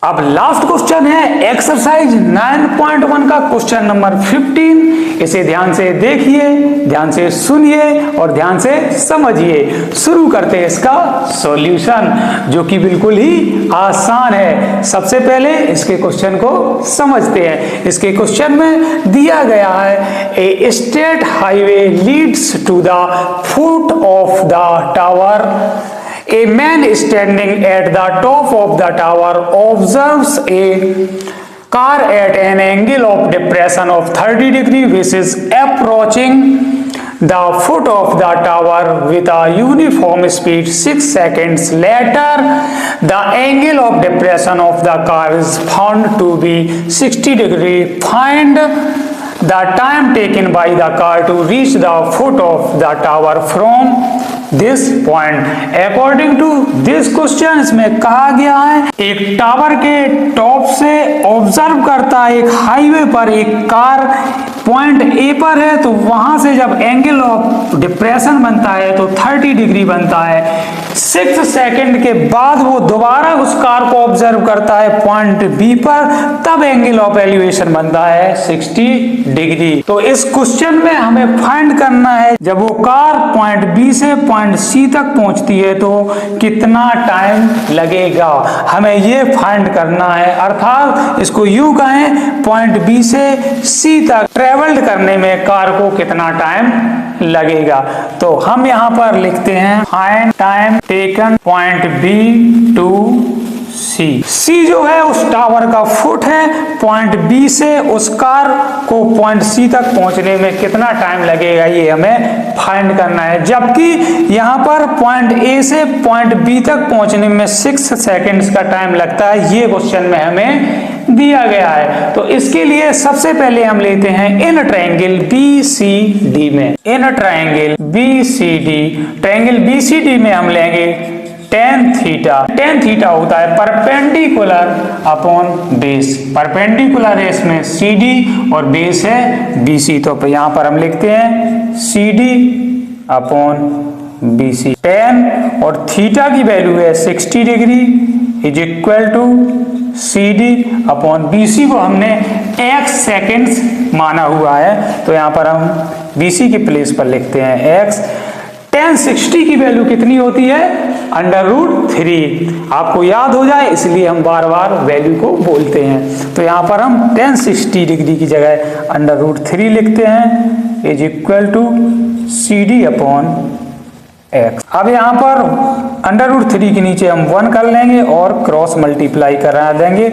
अब last question है exercise 9.1 का क्वेश्चन नंबर 15। इसे ध्यान से देखिए, ध्यान से सुनिए और ध्यान से समझिए। शुरू करते हैं इसका सॉल्यूशन, जो कि बिल्कुल ही आसान है। सबसे पहले इसके क्वेश्चन को समझते हैं। इसके क्वेश्चन में दिया गया है a state highway leads to the foot of the tower. A man standing at the top of the tower observes a car at an angle of depression of 30 degrees which is approaching the foot of the tower with a uniform speed 6 seconds later. The angle of depression of the car is found to be 60 degrees. Find the time taken by the car to reach the foot of the tower from this point. According to this question इसमें कहा गया है एक tower के top से observe करता है एक हाईवे पर एक कार पॉइंट ए पर है, तो वहां से जब एंगल ऑफ डिप्रेशन बनता है तो 30 डिग्री बनता है। 6 सेकंड के बाद वो दोबारा उस कार को ऑब्जर्व करता है पॉइंट बी पर, तब एंगल ऑफ एलिवेशन बनता है 60 डिग्री। तो इस क्वेश्चन में हमें फाइंड करना है जब वो कार पॉइंट बी से पॉइंट सी तक पहुंचती है तो कितना टाइम लगेगा, हमें ये फाइंड करना है। अर्थात इसको यूं कहें, पॉइंट बी से सी तक ट्रेवल्ड करने में कार को कितना टाइम लगेगा। तो हम यहाँ पर लिखते हैं find time taken point B to C. C जो है उस टावर का फुट है, पॉइंट बी से उस कार को पॉइंट सी तक पहुंचने में कितना टाइम लगेगा ये हमें फाइंड करना है। जबकि यहाँ पर पॉइंट ए से पॉइंट बी तक पहुंचने में 6 सेकंड्स का टाइम लगता है, ये क्वेश्चन में हमें दिया गया है। तो इसके लिए सबसे पहले हम लेते हैं इन ट्रायंगल बी सी डी में। इन triangle B C D, triangle B C D में हम लेंगे tan थीटा। tan थीटा होता है परपेंडिकुलर अपॉन बेस। परपेंडिकुलर है इसमें CD और बेस है BC, तो यहाँ पर हम लिखते हैं CD अपॉन BC। tan और थीटा की वैल्यू है 60 degree is equal to CD upon BC को हमने x सेकेंड्स माना हुआ है, तो यहाँ पर हम BC की प्लेस पर लिखते हैं x। tan 60 की वैल्यू कितनी होती है? √3। आपको याद हो जाए इसलिए हम बार बार वैल्यू को बोलते हैं। तो यहाँ पर हम tan 60 डिग्री की जगह √3 लिखते हैं is equal to CD upon x। अब यहाँ पर √3 के नीचे हम 1 कर लेंगे और क्रॉस मल्टीप्लाई करा देंगे,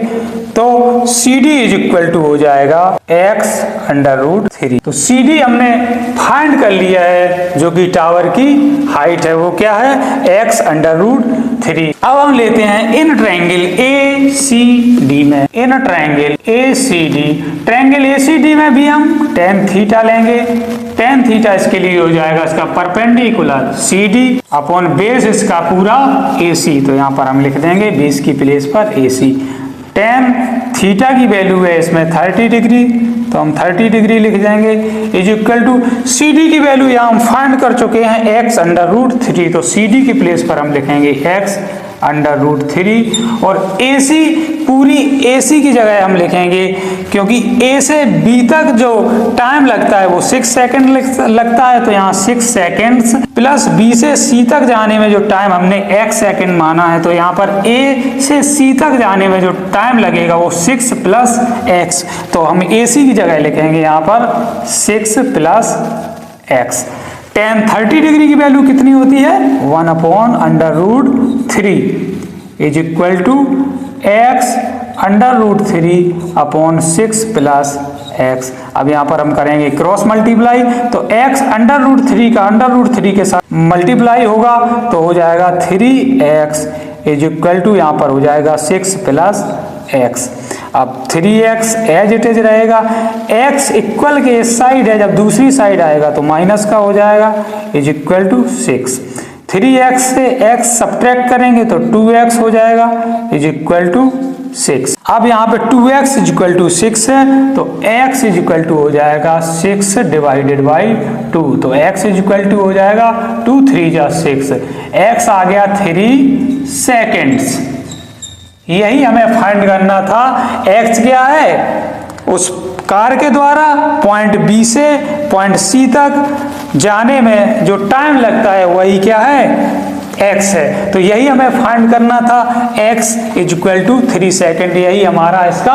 तो CD इज इक्वल टू हो जाएगा x √3। तो CD हमने फाइंड कर लिया है, जो कि टावर की हाइट है, वो क्या है x √3। अब हम लेते हैं इन ट्रायंगल ACD में। इन ट्रायंगल ACD, ट्रायंगल ACD में भी हम tan थीटा लेंगे। tan थीटा इसके लिए हो जाएगा इसका परपेंडिकुलर CD अपॉन बेस इसका पूरा AC, तो यहाँ पर हम लिख देंगे बेस की प्लेस पर AC। tan थीटा की वैल्यू है इसमें 30 डिग्री, तो हम 30 डिग्री लिख देंगे इज इक्वल टू CD की वैल्यू यहाँ हम फाइंड कर चुके हैं x √3, तो CD की प्लेस पर हम लिखेंगे x √3 और AC पूरी AC की जगह हम लिखेंगे, क्योंकि A से B तक जो टाइम लगता है वो 6 सेकंड लगता है, तो यहाँ 6 सेकंड्स प्लस B से C तक जाने में जो टाइम हमने x सेकंड माना है, तो यहाँ पर A से C तक जाने में जो टाइम लगेगा वो 6 + x, तो हम AC की जगह लिखेंगे यहाँ पर 6 + x। tan 30 डिग्री की वैल्यू कितनी होती है? 1/√3 is equal to x √3 upon 6 + x। अब यहाँ पर हम करेंगे क्रॉस मल्टीप्लाई, तो x √3 का √3 के साथ मल्टीप्लाई होगा तो हो जाएगा 3x इज इक्वल टू यहाँ पर हो जाएगा 6 + x। अब 3x एज इट इज रहेगा, x इक्वल के इस साइड है, जब दूसरी साइड आएगा तो माइनस का हो जाएगा इज इक्वल टू 6। 3x से x सब्ट्रैक्ट करेंगे तो 2x हो जाएगा इज इक्वल टू 6। अब यहाँ पे 2x इज इक्वल टू 6 है, तो x इज इक्वल टू हो जाएगा 6 डिवाइडेड बाई 2, तो x इज इक्वल टू हो जाएगा 2 3 जा 6, x आ गया 3 सेकेंड्स। यही हमें फाइंड करना था। x क्या है, उस कार के द्वारा पॉइंट बी से पॉइंट सी तक जाने में जो टाइम लगता है वही क्या है, x है। तो यही हमें फाइंड करना था, x = 3 सेकेंड। यही हमारा इसका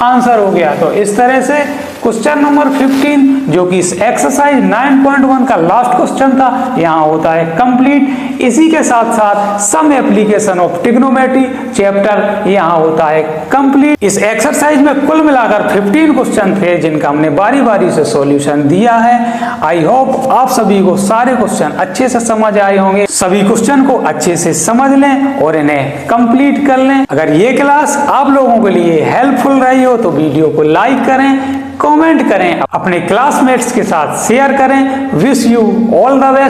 आंसर हो गया। तो इस तरह से क्वेश्चन नंबर 15 जो कि इस एक्सरसाइज 9.1 का लास्ट क्वेश्चन था, यहाँ होता है कंप्लीट। इसी के साथ साथ some application of trigonometry chapter यहाँ होता है कंप्लीट। इस एक्सरसाइज में कुल मिलाकर 15 क्वेश्चन थे जिनका हमने बारी बारी से सॉल्यूशन दिया है। आई होप आप सभी को सारे क्वेश्चन अच्छे से समझ आए होंगे। सभी क्वेश्चन को अच्छे से समझ लें और इन्हें कंप्लीट कर लें। अगर ये क्लास आप लोगों के लिए हेल्पफुल रही हो तो वीडियो को लाइक करें, कमेंट करें, अपने क्लासमेट्स के साथ शेयर करें। Wish you all the best.